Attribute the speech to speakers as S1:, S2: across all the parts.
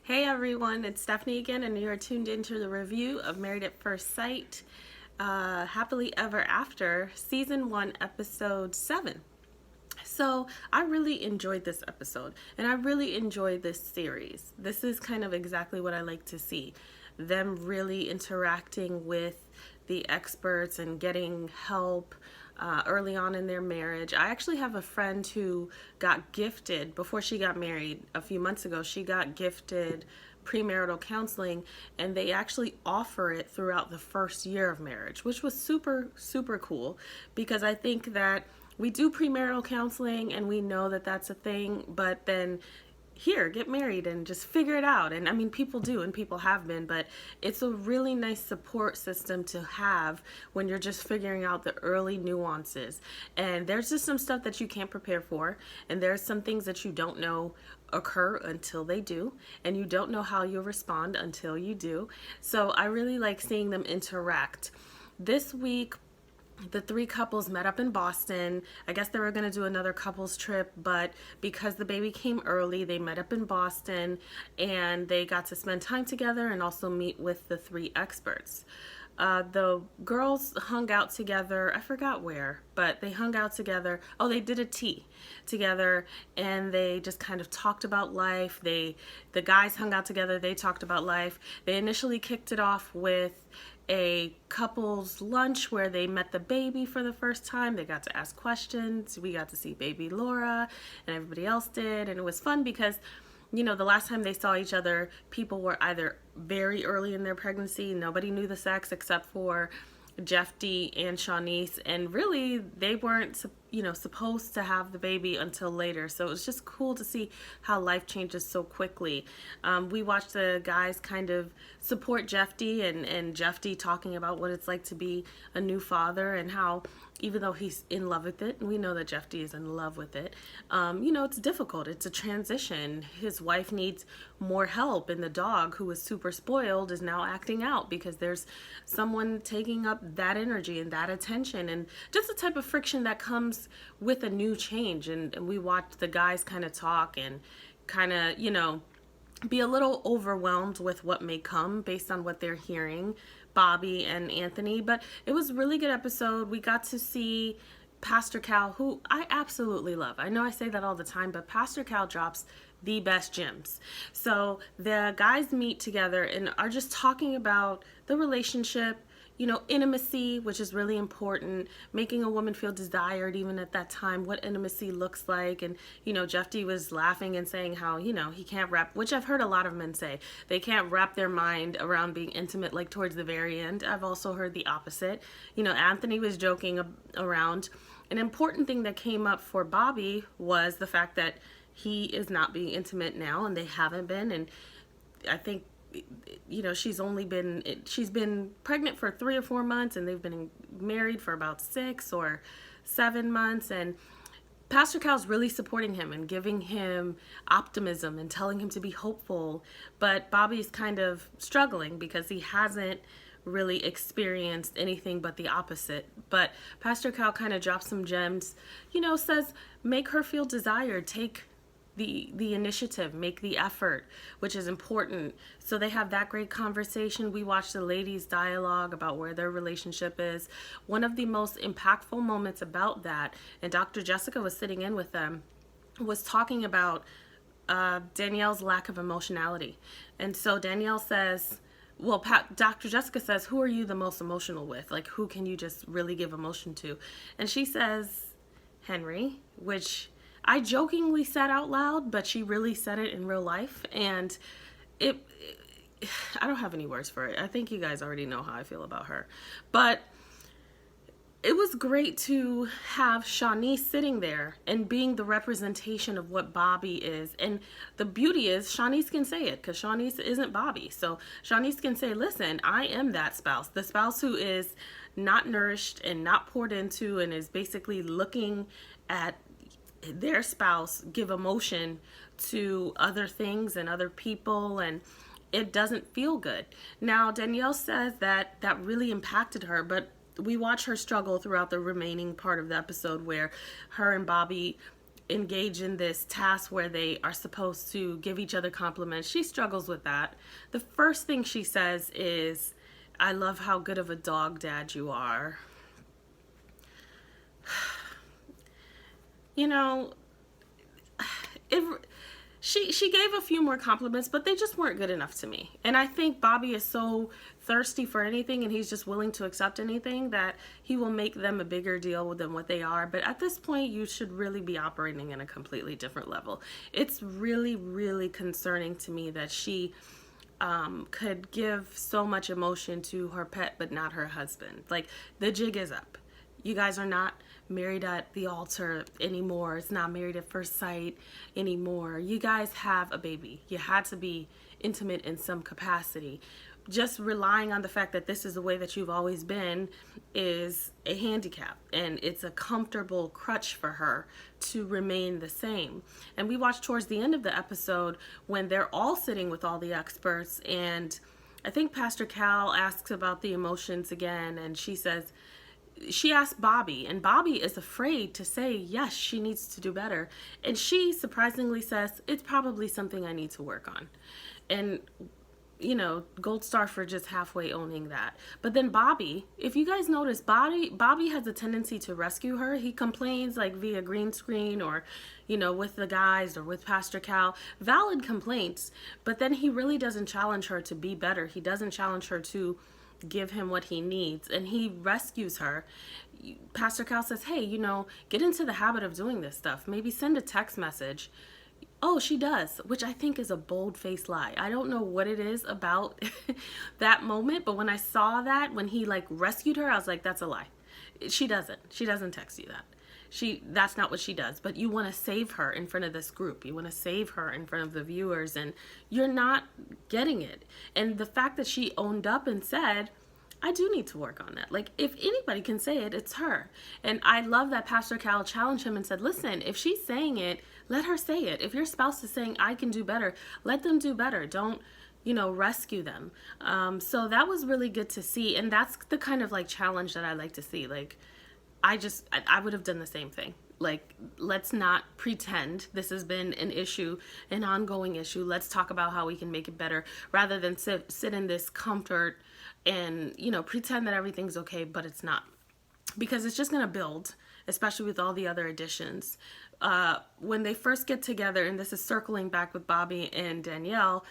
S1: Hey everyone, it's Stephanie again, and you're tuned into the review of Married at First Sight, Happily Ever After, Season 1, Episode 7. So, I really enjoyed this episode, and I really enjoyed this series. This is kind of exactly what I like to see. Them really interacting with the experts and getting help early on in their marriage. I actually have a friend who got gifted, before she got married a few months ago, she got gifted premarital counseling, and they actually offer it throughout the first year of marriage, which was super, super cool, because I think that we do premarital counseling and we know that that's a thing, but then here, get married and just figure it out. And I mean, people do and people have been, but it's a really nice support system to have when you're just figuring out the early nuances. And there's just some stuff that you can't prepare for, and there's some things that you don't know occur until they do, and you don't know how you'll respond until you do. So I really like seeing them interact. This week, the three couples met up in Boston. I guess they were going to do another couples trip, but because the baby came early, they met up in Boston and they got to spend time together and also meet with the three experts. The girls hung out together. I forgot where, but they hung out together. Oh, they did a tea together, and they just kind of talked about life. The guys hung out together. They talked about life. They initially kicked it off with a couple's lunch where they met the baby for the first time. They got to ask questions. We got to see baby Laura, and everybody else did, and it was fun because the last time they saw each other, people were either very early in their pregnancy, nobody knew the sex except for Jephte and Shawniece, and really they weren't supposed to have the baby until later. So it was just cool to see how life changes so quickly. We watched the guys kind of support Jephte, and Jephte talking about what it's like to be a new father, and how even though he's in love with it, and we know that Jephte is in love with it, it's difficult. It's a transition. His wife needs more help, and the dog, who was super spoiled, is now acting out because there's someone taking up that energy and that attention, and just the type of friction that comes with a new change. And we watched the guys kind of talk and kind of, be a little overwhelmed with what may come based on what they're hearing, Bobby and Anthony. But it was a really good episode. We got to see Pastor Cal, who I absolutely love. I know I say that all the time, but Pastor Cal drops the best gems. So the guys meet together and are just talking about the relationship, intimacy, which is really important, making a woman feel desired even at that time, what intimacy looks like. And, Jephte was laughing and saying how, he can't wrap, which I've heard a lot of men say, they can't wrap their mind around being intimate like towards the very end. I've also heard the opposite. Anthony was joking around. An important thing that came up for Bobby was the fact that he is not being intimate now, and they haven't been. And I think she's been pregnant for 3 or 4 months, and they've been married for about 6 or 7 months. And Pastor Cal's really supporting him and giving him optimism and telling him to be hopeful. But Bobby's kind of struggling because he hasn't really experienced anything but the opposite. But Pastor Cal kind of drops some gems, says make her feel desired, take the initiative, make the effort, which is important. So they have that great conversation. We watched the ladies' dialogue about where their relationship is. One of the most impactful moments about that, and Dr. Jessica was sitting in with them, was talking about Danielle's lack of emotionality. And so Danielle says, Dr. Jessica says, who are you the most emotional with? Like, who can you just really give emotion to? And she says, Henry, which I jokingly said out loud, but she really said it in real life. And I don't have any words for it. I think you guys already know how I feel about her. But it was great to have Shawniece sitting there and being the representation of what Bobby is. And the beauty is Shawniece can say it, because Shawniece isn't Bobby. So Shawniece can say, listen, I am that spouse. The spouse who is not nourished and not poured into, and is basically looking at their spouse give emotion to other things and other people, and it doesn't feel good. Now, Danielle says that really impacted her, but we watch her struggle throughout the remaining part of the episode, where her and Bobby engage in this task where they are supposed to give each other compliments. She struggles with that. The first thing she says is, "I love how good of a dog dad you are." You know, it she gave a few more compliments, but they just weren't good enough to me. And I think Bobby is so thirsty for anything, and he's just willing to accept anything, that he will make them a bigger deal than what they are. But at this point, you should really be operating in a completely different level. It's really, really concerning to me that she could give so much emotion to her pet, but not her husband. Like, the jig is up. You guys are not married at the altar anymore. It's not married at first sight anymore. You guys have a baby. You had to be intimate in some capacity. Just relying on the fact that this is the way that you've always been is a handicap, and it's a comfortable crutch for her to remain the same. And we watched towards the end of the episode when they're all sitting with all the experts, and I think Pastor Cal asks about the emotions again, and she asked Bobby, and Bobby is afraid to say, yes, she needs to do better. And she surprisingly says, it's probably something I need to work on. And, you know, gold star for just halfway owning that. But then Bobby, if you guys notice, Bobby has a tendency to rescue her. He complains like via green screen or, you know, with the guys or with Pastor Cal. Valid complaints, but then he really doesn't challenge her to be better. He doesn't challenge her to give him what he needs, and he rescues her. Pastor Cal says, hey, you know, get into the habit of doing this stuff. Maybe send a text message. Oh, she does, which I think is a bold-faced lie. I don't know what it is about that moment, but when I saw that, when he like rescued her, I was like, that's a lie. She doesn't text you that. That's not what she does. But you want to save her in front of this group. You want to save her in front of the viewers, and you're not getting it. And the fact that she owned up and said, I do need to work on that. Like, if anybody can say it, it's her. And I love that Pastor Cal challenged him and said, listen, if she's saying it, let her say it. If your spouse is saying, I can do better, let them do better. Don't, you know, rescue them. So that was really good to see. And that's the kind of like challenge that I like to see. Like, I would have done the same thing. Like, let's not pretend this has been an issue, an ongoing issue. Let's talk about how we can make it better, rather than sit in this comfort and, you know, pretend that everything's okay, but it's not. Because it's just going to build, especially with all the other additions. When they first get together, and this is circling back with Bobby and Danielle,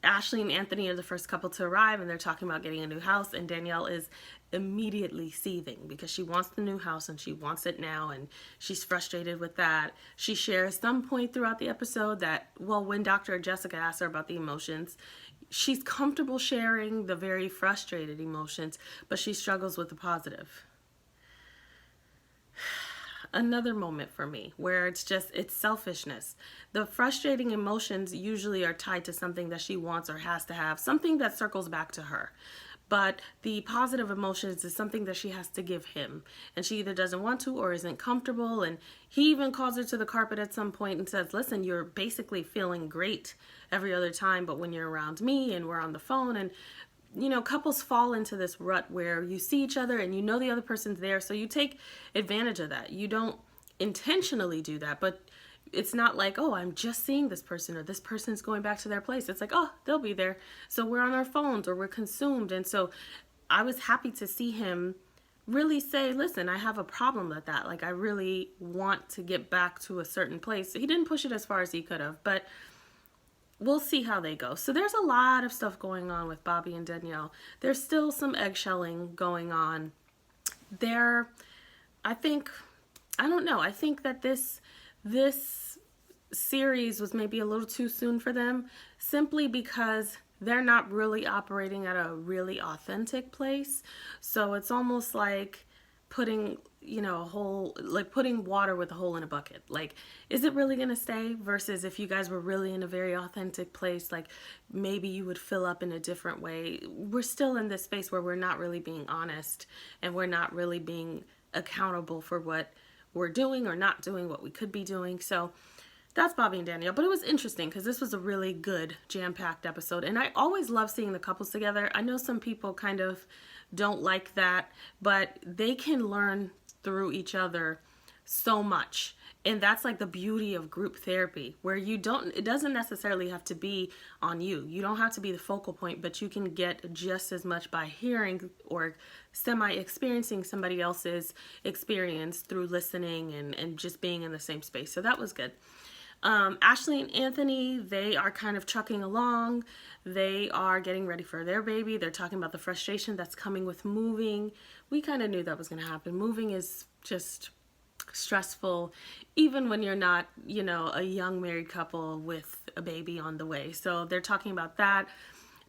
S1: Ashley and Anthony are the first couple to arrive, and they're talking about getting a new house, and Danielle is immediately seething because she wants the new house and she wants it now, and she's frustrated with that. She shares some point throughout the episode that, well, when Dr. Jessica asks her about the emotions, she's comfortable sharing the very frustrated emotions, but she struggles with the positive. Another moment for me where it's selfishness. The frustrating emotions usually are tied to something that she wants or has to have, something that circles back to her. But the positive emotions is something that she has to give him, and she either doesn't want to or isn't comfortable. And he even calls her to the carpet at some point and says, listen, you're basically feeling great every other time, but when you're around me and we're on the phone. And you know, couples fall into this rut where you see each other and you know the other person's there, so you take advantage of that. You don't intentionally do that, but it's not like, oh, I'm just seeing this person or this person's going back to their place. It's like, oh, they'll be there. So we're on our phones or we're consumed. And so I was happy to see him really say, listen, I have a problem with that. Like, I really want to get back to a certain place. He didn't push it as far as he could have, but we'll see how they go. So there's a lot of stuff going on with Bobby and Danielle. There's still some eggshelling going on there. I think that this series was maybe a little too soon for them, simply because they're not really operating at a really authentic place. So it's almost like putting, you know, putting water with a hole in a bucket. Like, is it really going to stay? Versus if you guys were really in a very authentic place, like maybe you would fill up in a different way. We're still in this space where we're not really being honest, and we're not really being accountable for what we're doing or not doing, what we could be doing. So that's Bobby and Danielle. But it was interesting because this was a really good jam-packed episode. And I always love seeing the couples together. I know some people kind of don't like that, but they can learn through each other so much. And that's like the beauty of group therapy, where it doesn't necessarily have to be on you. You don't have to be the focal point, but you can get just as much by hearing or semi experiencing somebody else's experience through listening and just being in the same space. So that was good. Ashley and Anthony, they are kind of trucking along. They are getting ready for their baby. They're talking about the frustration that's coming with moving. We kind of knew that was going to happen. Moving is just stressful, even when you're not, a young married couple with a baby on the way. So they're talking about that.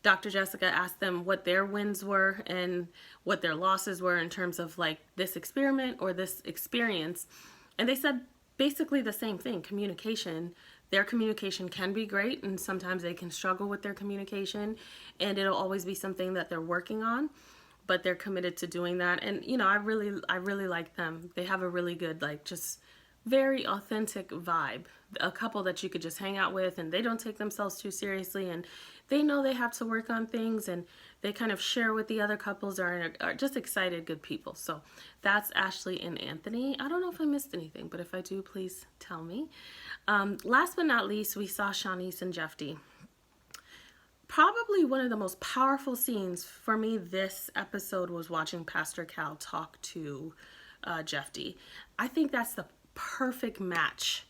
S1: Dr. Jessica asked them what their wins were and what their losses were in terms of like this experiment or this experience. And they said basically the same thing, communication. Their communication can be great, and sometimes they can struggle with their communication, and it'll always be something that they're working on, but they're committed to doing that. And I really like them. They have a really good, like, just very authentic vibe, a couple that you could just hang out with, and they don't take themselves too seriously, and they know they have to work on things, and they kind of share with the other couples, are just excited, good people. So that's Ashley and Anthony. I don't know if I missed anything, but if I do, please tell me. Last but not least, we saw Shawniece and Jephte. Probably one of the most powerful scenes for me this episode was watching Pastor Cal talk to Jephte. I think that's the perfect match,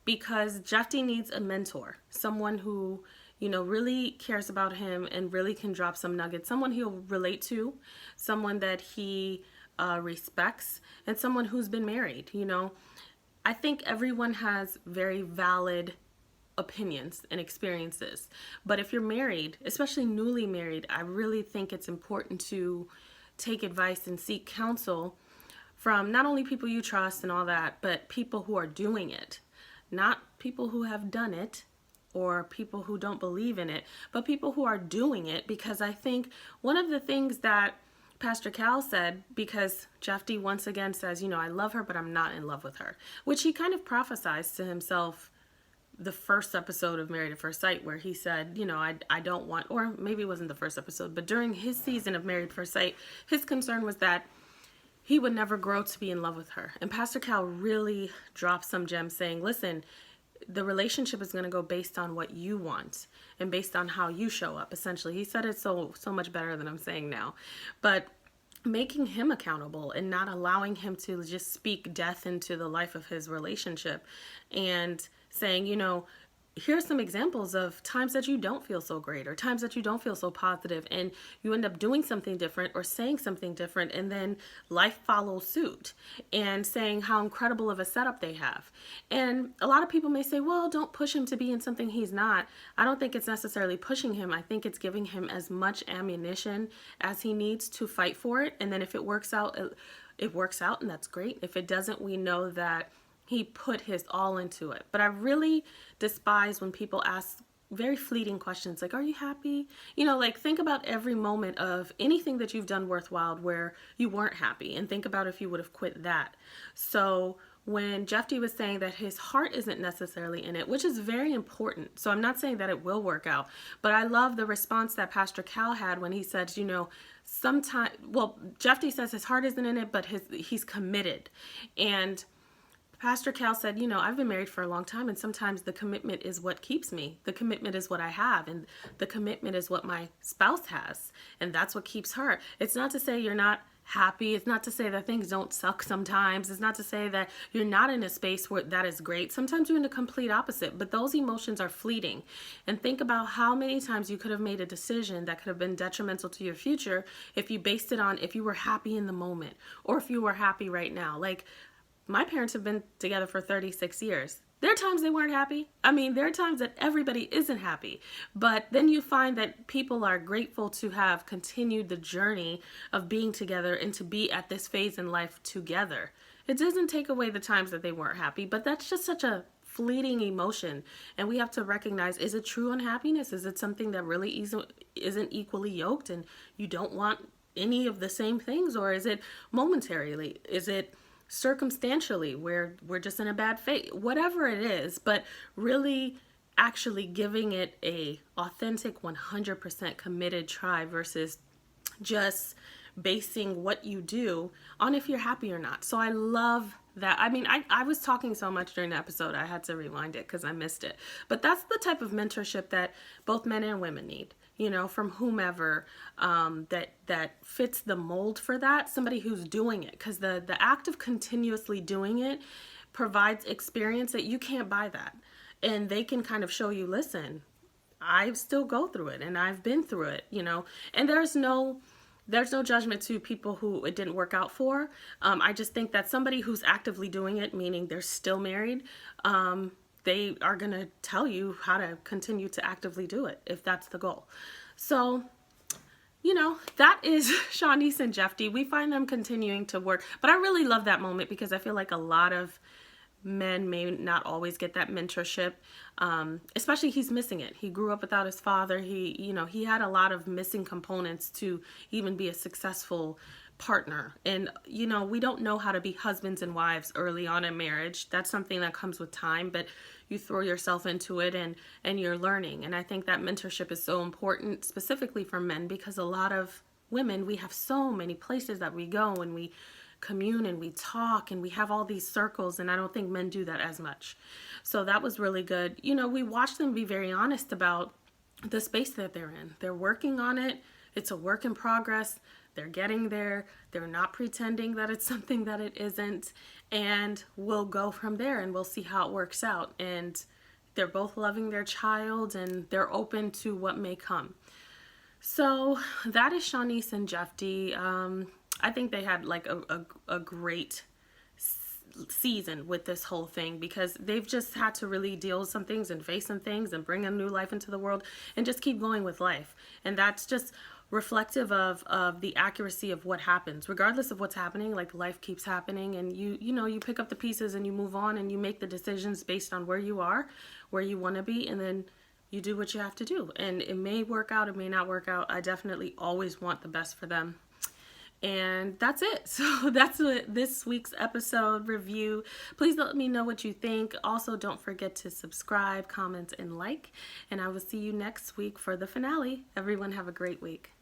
S1: because Jephte needs a mentor, someone who really cares about him and really can drop some nuggets, someone he'll relate to, someone that he respects, and someone who's been married. I think everyone has very valid opinions and experiences, but if you're married, especially newly married, I really think it's important to take advice and seek counsel from not only people you trust and all that, but people who are doing it, not people who have done it or people who don't believe in it, but people who are doing it. Because I think one of the things that Pastor Cal said, because Jephte once again says, I love her, but I'm not in love with her, which he kind of prophesied to himself the first episode of Married at First Sight, where he said, I don't want, or maybe it wasn't the first episode, but during his season of Married at First Sight, his concern was that he would never grow to be in love with her. And Pastor Cal really dropped some gems saying, listen, the relationship is going to go based on what you want and based on how you show up. Essentially, he said it so much better than I'm saying now, but making him accountable and not allowing him to just speak death into the life of his relationship, and saying, here's some examples of times that you don't feel so great or times that you don't feel so positive, and you end up doing something different or saying something different, and then life follows suit, and saying how incredible of a setup they have. And a lot of people may say, well, don't push him to be in something he's not. I don't think it's necessarily pushing him. I think it's giving him as much ammunition as he needs to fight for it. And then if it works out, it works out, and that's great. If it doesn't, we know that he put his all into it. But I really despise when people ask very fleeting questions like, are you happy? Think about every moment of anything that you've done worthwhile where you weren't happy, and think about if you would have quit that. So when Jephte was saying that his heart isn't necessarily in it, which is very important. So I'm not saying that it will work out, but I love the response that Pastor Cal had when he said, sometimes, Jephte says his heart isn't in it, but he's committed. And Pastor Cal said, I've been married for a long time, and sometimes the commitment is what keeps me. The commitment is what I have, and the commitment is what my spouse has, and that's what keeps her. It's not to say you're not happy. It's not to say that things don't suck sometimes. It's not to say that you're not in a space where that is great. Sometimes you're in the complete opposite, but those emotions are fleeting. And think about how many times you could have made a decision that could have been detrimental to your future if you based it on if you were happy in the moment or if you were happy right now. Like, my parents have been together for 36 years. There are times they weren't happy. There are times that everybody isn't happy. But then you find that people are grateful to have continued the journey of being together and to be at this phase in life together. It doesn't take away the times that they weren't happy, but that's just such a fleeting emotion. And we have to recognize, is it true unhappiness? Is it something that really isn't equally yoked and you don't want any of the same things? Or is it momentarily? Is it circumstantially where we're just in a bad phase? Whatever it is, but really actually giving it a authentic 100% committed try versus just basing what you do on if you're happy or not. So I love that, I mean, I was talking so much during the episode, I had to rewind it because I missed it. But that's the type of mentorship that both men and women need, you know, from whomever, that fits the mold for that, somebody who's doing it. Because the act of continuously doing it provides experience that you can't buy that. And they can kind of show you, listen, I still go through it and I've been through it, you know, and there's no judgment to people who it didn't work out for. I just think that somebody who's actively doing it, meaning they're still married, they are going to tell you how to continue to actively do it if that's the goal. So, you know, that is Shawniece and Jephte. We find them continuing to work, but I really love that moment because I feel like a lot of men may not always get that mentorship, especially he's missing it. He grew up without his father. He had a lot of missing components to even be a successful partner. And, you know, we don't know how to be husbands and wives early on in marriage. That's something that comes with time, but you throw yourself into it and you're learning. And I think that mentorship is so important, specifically for men, because a lot of women, we have so many places that we go and we commune and we talk and we have all these circles, and I don't think men do that as much. So that was really good. You know, we watched them be very honest about the space that they're in. They're working on it. It's a work in progress. They're getting there. They're not pretending that it's something that it isn't, and we'll go from there and we'll see how it works out. And they're both loving their child and they're open to what may come. So that is Shawniece and Jephte. I think they had like a great season with this whole thing because they've just had to really deal with some things and face some things and bring a new life into the world and just keep going with life. And that's just reflective of the accuracy of what happens. Regardless of what's happening, like life keeps happening, and you pick up the pieces and you move on and you make the decisions based on where you are, where you want to be, and then you do what you have to do. And it may work out, it may not work out. I definitely always want the best for them. And that's it. So that's this week's episode review. Please let me know what you think. Also, don't forget to subscribe, comment, and like. And I will see you next week for the finale. Everyone have a great week.